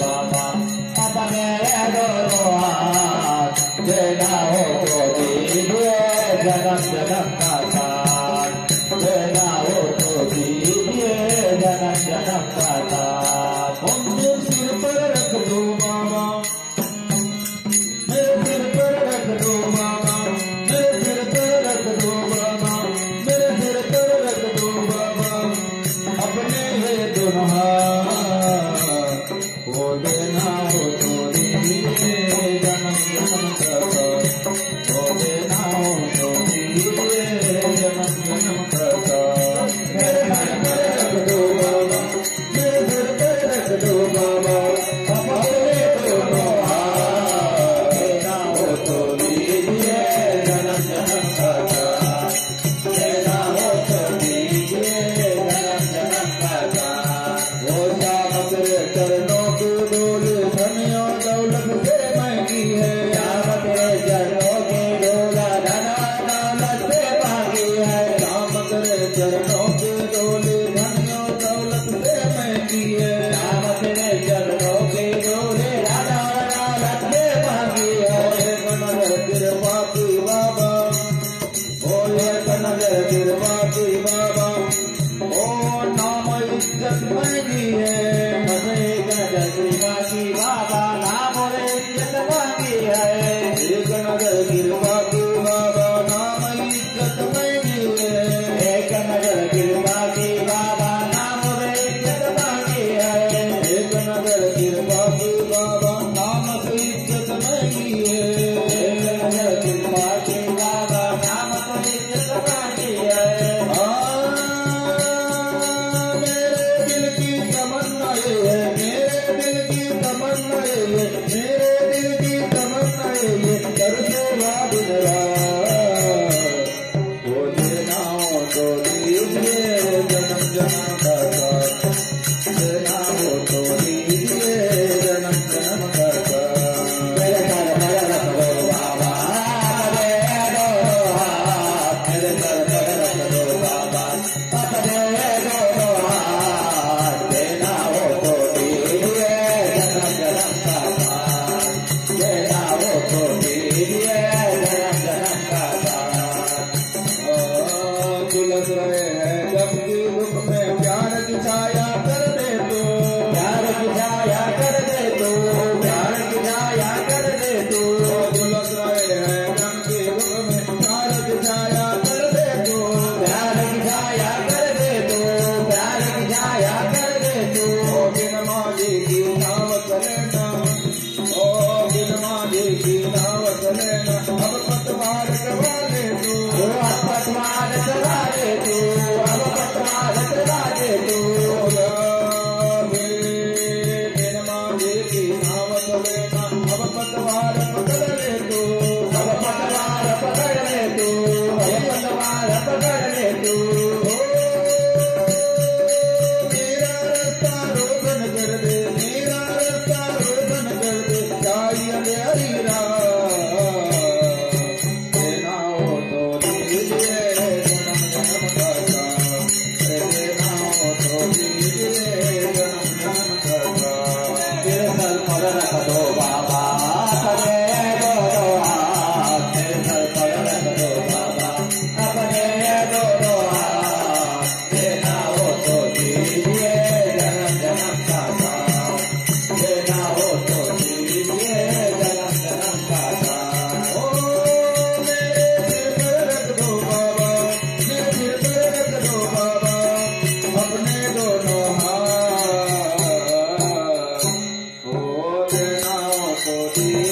बाबा अपने दोनों हाथ देना हो तो दीजिए जन्म जन्म का साथ देना हो तो दीजिए जन्म जन्म का साथ मेरे सिर पर रख दो बाबा मेरे सिर पर रख दो बाबा मेरे सिर पर रख दो बाबा मेरे सिर पर रख दो बाबा अपने ये दोनों हाथ वो देना हो तो दीजिए जन्म जन्म का साथ वो देना हो तो दीजिए जन्म जन्म का साथ मेरे घर पर रख दो बाबा मेरे घर पर रख दो बाबा अपने दोनों हाथ देना हो तो दीजिए जन्म जन्म का साथ देना हो तो दीजिए जन्म जन्म का साथ वो शामत चरणों की डोल धनिया दौलत से महंगी है शामत चरणों की डोला धना दौलत से महंगी है शामत चरणों की डोल धनिया दौलत से महंगी है शामत चरणों की डोल धना दौलत से महंगी है एक नजर कृपा की बाबा ओ एक नजर कृपा की बाबा ओ नाम इज्जत महंगी है एक नजर कृपा की बाबा नाम और इज्जत महंगी है एक नजर कृपा की बाबा नाम इज्जत महंगी है एक नजर कृपा की बाबा नाम और इज्जत महंगी है एक नजर कृपा की बाबा नाम से इज्जत महंगी है एक नजर कृपा की बाबा नाम से इज्जत महंगी है मेरे दिल की तमन्ना ये है मेरे दिल की तमन्ना ये है मेरे दिल की तमन्ना ये कर सेवा दिन रात वो देना हो तो दीजिए जन्म जन्म का साथ देना हो तो दीजिए जन्म जन्म का साथ मेरे घर पर रख दो बाबा मेरे दोनों हाथ मेरे घर पर रख दो बाबा अपने दोनों हाथ देना हो तो दीजिए जन्म जन्म का साथ देना हो तो दीजिए जन्म जन्म का साथ झुलस रहे हैं जब की दुख में प्यार की छाया कर दे तो प्यार की छाया कर दे तो प्यार की छाया कर दे तो झुलस रहे हैं जब की दुख में प्यार की छाया कर दे तो प्यार की छाया कर दे तो प्यार की छाया कर दे तो बिन माजी की नाव चलेना ओ बिन माजी की नाव चलेना अब पतवार करवा ले तू अब पतवार करवा दे तू अब पतवार करवा दे तू बिन माजी की नाव चलेना अब पतवार पकड़ ले तू अब पतवार पकड़ ले तू अब पतवार पकड़ ले तू मेरा रास्ता रोशन कर दे मेरा रास्ता रोशन कर दे चाहिए हरी रात देना हो तो दीजिए जन्म जन्म का साथ देना हो तो दीजिए जन्म जन्म का साथ मेरे घर पर रख दो बाबा अपने दोनों हाथ मेरे घर पर रख दो बाबा अपने दोनों हाथ देना हो तो दीजिए जन्म जन्म का साथ देना हो तो दीजिए जन्म जन्म का साथ ओ मेरे सिर पर रख दो बाबा मेरे सिर पर रख दो बाबा अपने दोनों हाथ ओ देना हो तो दीजिए